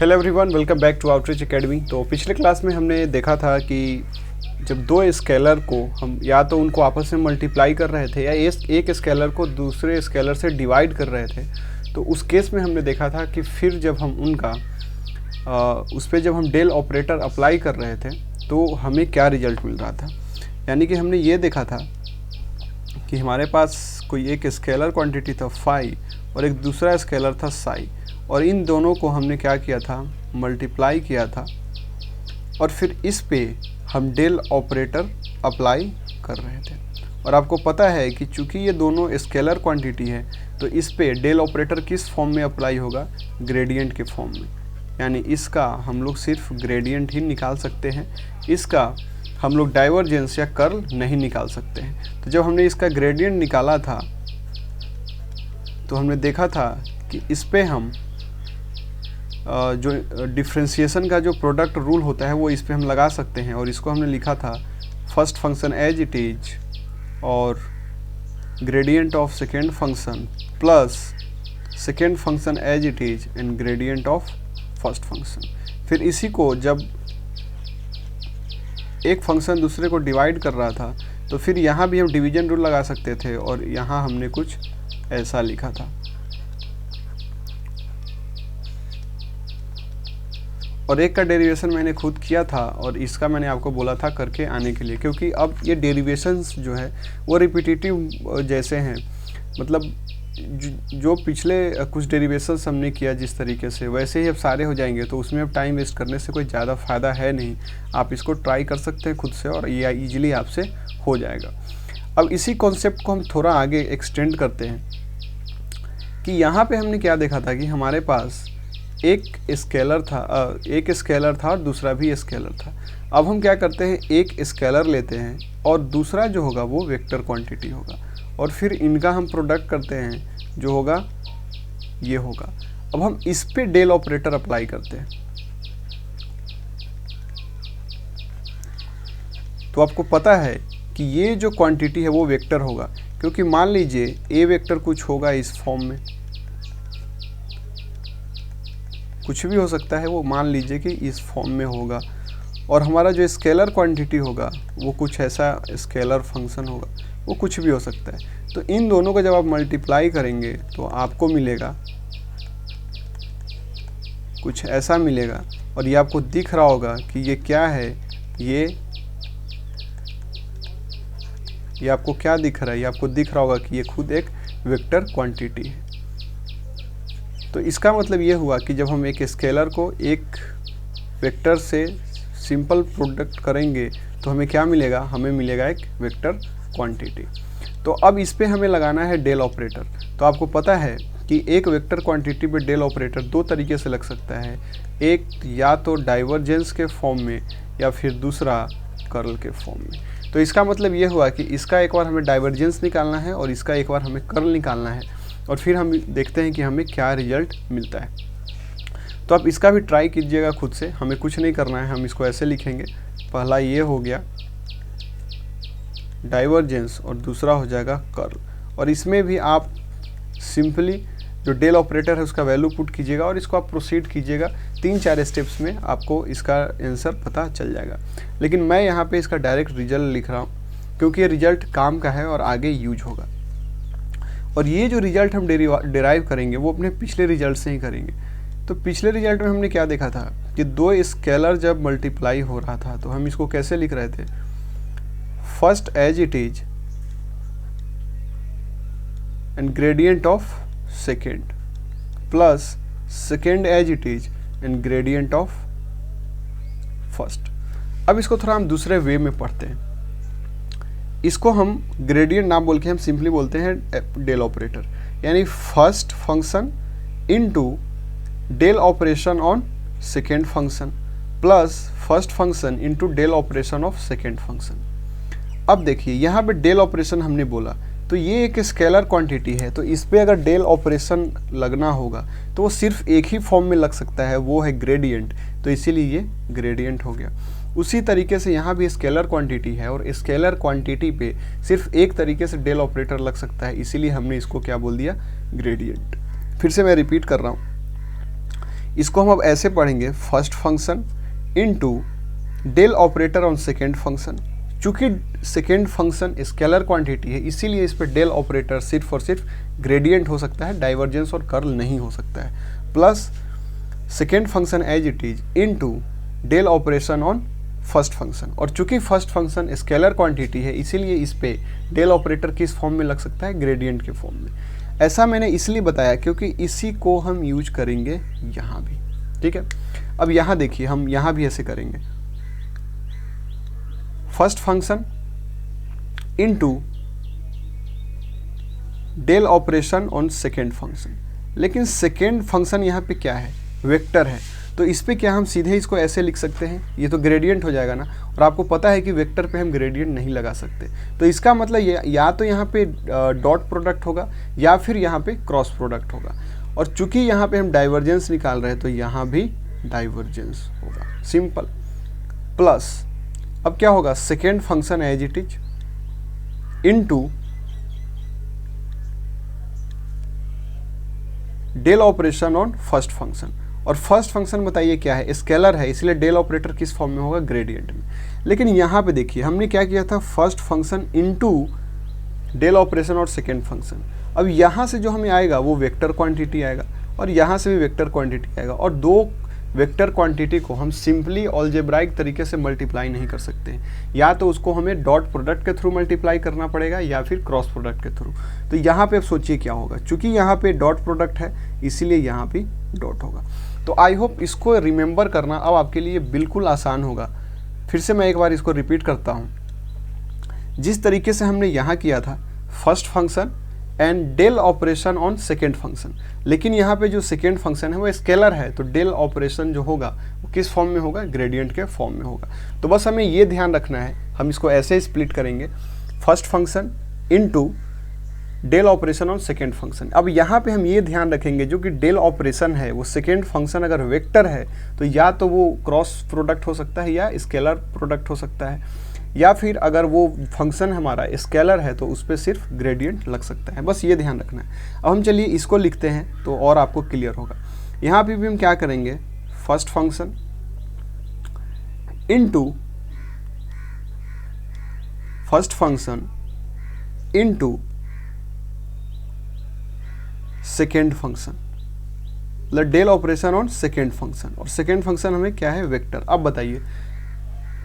Hello everyone, welcome back to Outreach Academy. तो पिछले class में हमने देखा था कि जब दो स्केलर को हम या तो उनको आपस में मल्टीप्लाई कर रहे थे या एक स्केलर को दूसरे स्केलर से डिवाइड कर रहे थे, तो उस केस में हमने देखा था कि फिर जब हम उनका उस पर जब हम डेल ऑपरेटर अप्लाई कर रहे थे तो हमें क्या रिजल्ट मिल रहा था। यानी कि हमने ये देखा था कि हमारे पास कोई एक स्केलर क्वांटिटी था फाई और एक दूसरा स्केलर था साई, और इन दोनों को हमने क्या किया था, मल्टीप्लाई किया था, और फिर इस पे हम डेल ऑपरेटर अप्लाई कर रहे थे। और आपको पता है कि चूंकि ये दोनों स्केलर क्वांटिटी है तो इस पे डेल ऑपरेटर किस फॉर्म में अप्लाई होगा, ग्रेडियंट के फॉर्म में। यानी इसका हम लोग सिर्फ ग्रेडियंट ही निकाल सकते हैं, इसका हम लोग डाइवर्जेंस या कर्ल नहीं निकाल सकते हैं। तो जब हमने इसका ग्रेडियंट निकाला था तो हमने देखा था कि इस पे हम जो डिफ्रेंशिएशन का जो प्रोडक्ट रूल होता है वो इस पे हम लगा सकते हैं, और इसको हमने लिखा था first function as it is और gradient of second function plus second function as it is and gradient of first function. फिर इसी को जब एक फंक्शन दूसरे को डिवाइड कर रहा था तो फिर यहाँ भी हम डिवीजन रूल लगा सकते थे, और यहाँ हमने कुछ ऐसा लिखा था। और एक का डेरिवेशन मैंने खुद किया था और इसका मैंने आपको बोला था करके आने के लिए, क्योंकि अब ये डेरिवेशंस जो है वो रिपीटेटिव जैसे हैं। मतलब जो पिछले कुछ डेरिवेशंस हमने किया जिस तरीके से, वैसे ही अब सारे हो जाएंगे, तो उसमें अब टाइम वेस्ट करने से कोई ज़्यादा फ़ायदा है नहीं। आप इसको ट्राई कर सकते हैं खुद से और ये ईजिली आपसे हो जाएगा। अब इसी कॉन्सेप्ट को हम थोड़ा आगे एक्सटेंड करते हैं कि यहाँ पे हमने क्या देखा था कि हमारे पास एक स्केलर था और दूसरा भी स्केलर था। अब हम क्या करते हैं, एक स्केलर लेते हैं और दूसरा जो होगा वो वेक्टर क्वांटिटी होगा, और फिर इनका हम प्रोडक्ट करते हैं जो होगा ये होगा। अब हम इस पे डेल ऑपरेटर अप्लाई करते हैं। तो आपको पता है कि ये जो क्वांटिटी है वो वेक्टर होगा, क्योंकि मान लीजिए ए वेक्टर कुछ होगा इस फॉर्म में, कुछ भी हो सकता है वो, मान लीजिए कि इस फॉर्म में होगा, और हमारा जो स्केलर क्वांटिटी होगा वो कुछ ऐसा स्केलर फंक्शन होगा, वो कुछ भी हो सकता है। तो इन दोनों को जब आप मल्टीप्लाई करेंगे तो आपको मिलेगा कुछ ऐसा मिलेगा, और ये आपको दिख रहा होगा कि ये क्या है, ये आपको क्या दिख रहा है, ये आपको दिख रहा होगा कि ये खुद एक वेक्टर क्वांटिटी है। तो इसका मतलब ये हुआ कि जब हम एक स्केलर को एक वेक्टर से सिंपल प्रोडक्ट करेंगे तो हमें क्या मिलेगा, हमें मिलेगा एक वेक्टर क्वांटिटी। तो अब इस पे हमें लगाना है डेल ऑपरेटर। तो आपको पता है कि एक वेक्टर क्वांटिटी पे डेल ऑपरेटर दो तरीके से लग सकता है, एक या तो डाइवर्जेंस के फॉर्म में या फिर दूसरा कर्ल के फॉर्म में। तो इसका मतलब ये हुआ कि इसका एक बार हमें डाइवर्जेंस निकालना है और इसका एक बार हमें कर्ल निकालना है, और फिर हम देखते हैं कि हमें क्या रिजल्ट मिलता है। तो आप इसका भी ट्राई कीजिएगा खुद से, हमें कुछ नहीं करना है, हम इसको ऐसे लिखेंगे, पहला ये हो गया डाइवर्जेंस और दूसरा हो जाएगा कर्ल। और इसमें भी आप सिंपली जो डेल ऑपरेटर है उसका वैल्यू पुट कीजिएगा और इसको आप प्रोसीड कीजिएगा। 3-4 स्टेप्स में आपको इसका आंसर पता चल जाएगा। लेकिन मैं यहाँ पे इसका डायरेक्ट रिजल्ट लिख रहा हूँ क्योंकि ये रिजल्ट काम का है और आगे यूज होगा। और ये जो रिजल्ट हम डिराइव करेंगे वो अपने पिछले रिजल्ट से ही करेंगे। तो पिछले रिजल्ट में हमने क्या देखा था कि दो स्केलर जब मल्टीप्लाई हो रहा था तो हम इसको कैसे लिख रहे थे, first as it is and gradient of second plus second as it is and gradient of first. अब इसको थोड़ा हम दूसरे वे में पढ़ते हैं। इसको हम ग्रेडियंट ना बोल के हम सिंपली बोलते हैं डेल ऑपरेटर, यानी first function into del operation on second function plus first function into del operation of second function. अब देखिए यहाँ पे डेल ऑपरेशन हमने बोला तो ये एक स्केलर क्वांटिटी है, तो इस पे अगर डेल ऑपरेशन लगना होगा तो वो सिर्फ एक ही फॉर्म में लग सकता है, वो है ग्रेडियंट, तो इसीलिए ये ग्रेडियंट हो गया। उसी तरीके से यहाँ भी स्केलर क्वांटिटी है और स्केलर क्वांटिटी पे सिर्फ एक तरीके से डेल ऑपरेटर लग सकता है, इसीलिए हमने इसको क्या बोल दिया, ग्रेडियंट। फिर से मैं रिपीट कर रहा हूँ, इसको हम अब ऐसे पढ़ेंगे, first function into del operator on second function. चूंकि सेकेंड फंक्शन स्केलर क्वांटिटी है इसीलिए इस पर डेल ऑपरेटर सिर्फ और सिर्फ ग्रेडियंट हो सकता है, डाइवर्जेंस और कर्ल नहीं हो सकता है। Plus second function as it is into del operation on first function. और चूंकि फर्स्ट फंक्शन स्केलर क्वांटिटी है इसीलिए इस पे डेल ऑपरेटर किस फॉर्म में लग सकता है, ग्रेडियंट के फॉर्म में। ऐसा मैंने इसलिए बताया क्योंकि इसी को हम यूज करेंगे यहाँ भी, ठीक है। अब यहाँ देखिए, हम यहाँ भी ऐसे करेंगे, first function into del operation on second function. लेकिन सेकेंड फंक्शन यहाँ पे क्या है, वेक्टर है, तो इस पे क्या हम सीधे इसको ऐसे लिख सकते हैं, ये तो ग्रेडियंट हो जाएगा ना। और आपको पता है कि वेक्टर पे हम ग्रेडियंट नहीं लगा सकते, तो इसका मतलब ये या तो यहाँ पे डॉट प्रोडक्ट होगा या फिर यहाँ पे क्रॉस प्रोडक्ट होगा। और चूंकि यहाँ पे हम डाइवर्जेंस निकाल रहे हैं तो यहाँ भी डाइवर्जेंस होगा, सिंपल। प्लस अब क्या होगा, second function as it is into del operation on first function. और फर्स्ट फंक्शन बताइए क्या है, स्केलर है, इसलिए डेल ऑपरेटर किस फॉर्म में होगा, ग्रेडियंट में। लेकिन यहाँ पे देखिए हमने क्या किया था, first function into del operation और सेकेंड फंक्शन। अब यहाँ से जो हमें आएगा वो वेक्टर क्वांटिटी आएगा और यहाँ से भी वेक्टर क्वांटिटी आएगा। और दो वेक्टर क्वांटिटी को हम सिंपली अलजेब्राइक तरीके से मल्टीप्लाई नहीं कर सकते हैं, या तो उसको हमें डॉट प्रोडक्ट के थ्रू मल्टीप्लाई करना पड़ेगा या फिर क्रॉस प्रोडक्ट के थ्रू। तो यहाँ पे अब सोचिए क्या होगा, चूंकि यहाँ पे डॉट प्रोडक्ट है इसीलिए यहाँ पे डॉट होगा। तो आई होप इसको रिमेंबर करना अब आपके लिए बिल्कुल आसान होगा। फिर से मैं एक बार इसको रिपीट करता हूँ, जिस तरीके से हमने यहाँ किया था, first function and del operation on second function. लेकिन यहाँ पे जो सेकेंड फंक्शन है वो स्केलर है, तो डेल ऑपरेशन जो होगा वो किस फॉर्म में होगा, ग्रेडियंट के फॉर्म में होगा। तो बस हमें ये ध्यान रखना है, हम इसको ऐसे ही स्प्लिट करेंगे, first function into del operation on second function. अब यहाँ पे हम ये ध्यान रखेंगे जो कि डेल ऑपरेशन है वो सेकेंड फंक्शन अगर वेक्टर है तो या तो वो क्रॉस प्रोडक्ट हो सकता है या स्केलर प्रोडक्ट हो सकता है, या फिर अगर वो फंक्शन हमारा स्केलर है तो उस पर सिर्फ ग्रेडियंट लग सकता है। बस ये ध्यान रखना है। अब हम चलिए इसको लिखते हैं तो और आपको क्लियर होगा। यहाँ पे भी हम क्या करेंगे, first function into first function into second function, मतलब del operation on second function. और सेकेंड फंक्शन हमें क्या है, वेक्टर। अब बताइए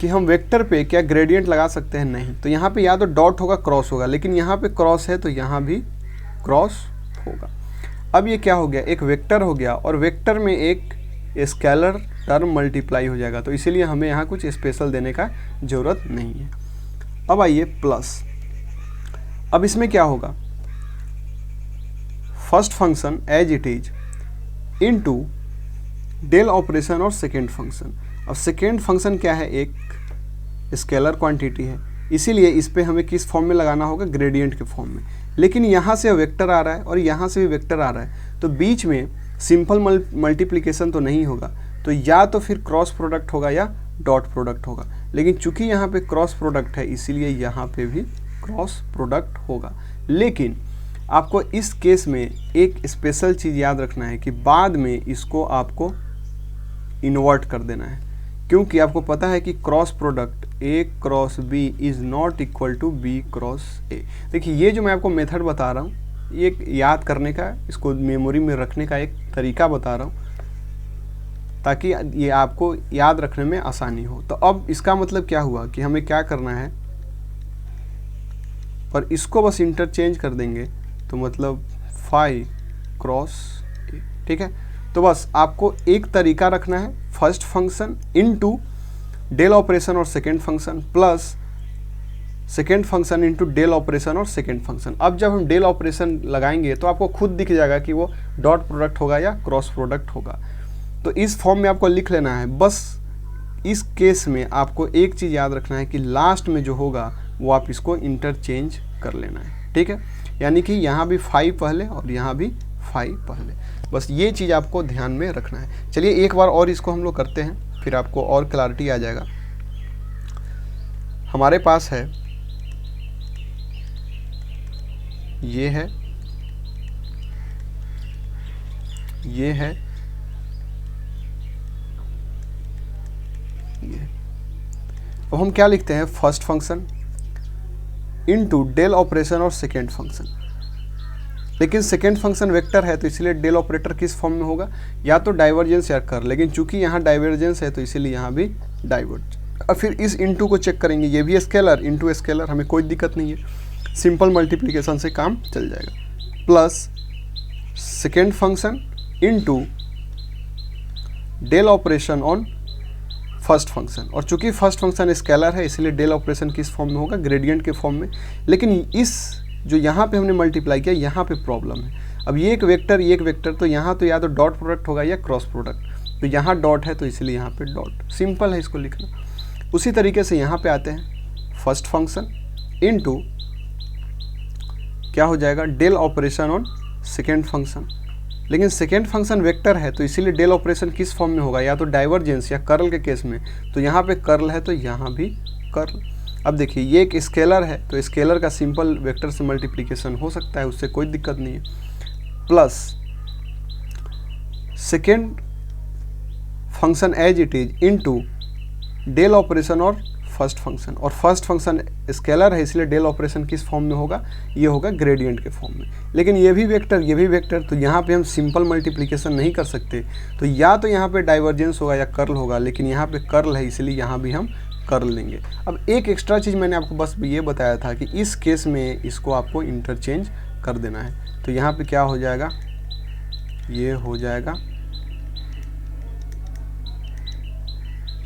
कि हम वेक्टर पे क्या ग्रेडियंट लगा सकते हैं, नहीं। तो यहाँ पे या तो डॉट होगा क्रॉस होगा, लेकिन यहाँ पे क्रॉस है तो यहाँ भी क्रॉस होगा। अब ये क्या हो गया, एक वेक्टर हो गया और वेक्टर में एक स्केलर टर्म मल्टीप्लाई हो जाएगा, तो इसीलिए हमें यहाँ कुछ स्पेशल देने का ज़रूरत नहीं है। अब आइए प्लस, अब इसमें क्या होगा, first function as it is into del operation और सेकेंड फंक्शन। अब सेकेंड फंक्शन क्या है, एक स्केलर क्वांटिटी है, इसीलिए इस पे हमें किस फॉर्म में लगाना होगा, ग्रेडियंट के फॉर्म में। लेकिन यहाँ से वेक्टर आ रहा है और यहाँ से भी वेक्टर आ रहा है, तो बीच में सिंपल मल्टीप्लिकेशन तो नहीं होगा, तो या तो फिर क्रॉस प्रोडक्ट होगा या डॉट प्रोडक्ट होगा। लेकिन चूंकि यहाँ पे क्रॉस प्रोडक्ट है इसीलिए यहाँ पे भी क्रॉस प्रोडक्ट होगा। लेकिन आपको इस केस में एक स्पेशल चीज़ याद रखना है कि बाद में इसको आपको इन्वर्ट कर देना है, क्योंकि आपको पता है कि cross product A cross B is not equal to B cross A. देखिए ये जो मैं आपको मेथड बता रहा हूँ ये एक याद करने का, इसको मेमोरी में रखने का एक तरीका बता रहा हूँ ताकि ये आपको याद रखने में आसानी हो। तो अब इसका मतलब क्या हुआ कि हमें क्या करना है, और इसको बस इंटरचेंज कर देंगे तो मतलब फाई क्रॉस ए, ठीक है। तो बस आपको एक तरीका रखना है, first function into del operation और second function plus second function into del operation और सेकेंड फंक्शन। अब जब हम डेल ऑपरेशन लगाएंगे तो आपको खुद दिख जाएगा कि वो डॉट प्रोडक्ट होगा या क्रॉस प्रोडक्ट होगा। तो इस फॉर्म में आपको लिख लेना है। बस इस केस में आपको एक चीज़ याद रखना है कि लास्ट में जो होगा वो आप इसको इंटरचेंज कर लेना है, ठीक है। यानी कि यहाँ भी 5 पहले और यहाँ भी 5 पहले, बस ये चीज़ आपको ध्यान में रखना है। चलिए एक बार और इसको हम लोग करते हैं, फिर आपको और क्लैरिटी आ जाएगा। हमारे पास है, ये है, ये है अब हम क्या लिखते हैं, first function into del operation और सेकेंड फंक्शन। लेकिन सेकेंड फंक्शन वेक्टर है तो इसलिए डेल ऑपरेटर किस फॉर्म में होगा, या तो डाइवर्जेंस या कर, लेकिन चूंकि यहाँ डाइवर्जेंस है तो इसीलिए यहाँ भी डाइवर्ज। अब फिर इस इनटू को चेक करेंगे, ये भी स्केलर इनटू स्केलर, हमें कोई दिक्कत नहीं है, सिंपल मल्टीप्लिकेशन से काम चल जाएगा। Plus second function into del operation on first function, और चूंकि फर्स्ट फंक्शन स्केलर है इसलिए डेल ऑपरेशन किस फॉर्म में होगा, ग्रेडियंट के फॉर्म में। लेकिन इस जो यहाँ पे हमने मल्टीप्लाई किया यहाँ पे प्रॉब्लम है। अब ये एक वेक्टर तो यहाँ तो या तो डॉट प्रोडक्ट होगा या क्रॉस प्रोडक्ट, तो यहाँ डॉट है तो इसलिए यहाँ पे डॉट, सिंपल है इसको लिखना। उसी तरीके से यहाँ पे आते हैं, फर्स्ट फंक्शन इनटू क्या हो जाएगा, del operation on second function. लेकिन सेकेंड फंक्शन वेक्टर है तो इसीलिए डेल ऑपरेशन किस फॉर्म में होगा, या तो डाइवर्जेंस या कर्ल के केस में, तो यहाँ पे कर्ल है तो यहाँ भी कर्ल। अब देखिए ये एक स्केलर है तो स्केलर का सिंपल वेक्टर से मल्टीप्लिकेशन हो सकता है, उससे कोई दिक्कत नहीं है। Plus second function as it is into del operation और फर्स्ट फंक्शन, और फर्स्ट फंक्शन स्केलर है इसलिए डेल ऑपरेशन किस फॉर्म में होगा, ये होगा ग्रेडियंट के फॉर्म में। लेकिन ये भी वेक्टर तो यहाँ पे हम सिंपल मल्टीप्लिकेशन नहीं कर सकते, तो या तो यहाँ पे डाइवर्जेंस होगा या कर्ल होगा, लेकिन यहाँ पे कर्ल है इसलिए यहाँ भी हम कर्ल लेंगे। अब एक एक्स्ट्रा चीज़ मैंने आपको बस ये बताया था कि इस केस में इसको आपको इंटरचेंज कर देना है, तो यहाँ पे क्या हो जाएगा, ये हो जाएगा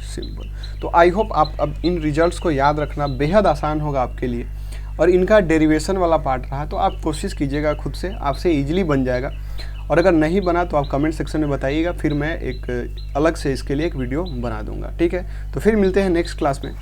सिंपल। तो आई होप आप अब इन रिजल्ट्स को याद रखना बेहद आसान होगा आपके लिए, और इनका डेरिवेशन वाला पार्ट रहा तो आप कोशिश कीजिएगा खुद से, आपसे इजीली बन जाएगा। और अगर नहीं बना तो आप कमेंट सेक्शन में बताइएगा, फिर मैं एक अलग से इसके लिए एक वीडियो बना दूंगा, ठीक है। तो फिर मिलते हैं नेक्स्ट क्लास में।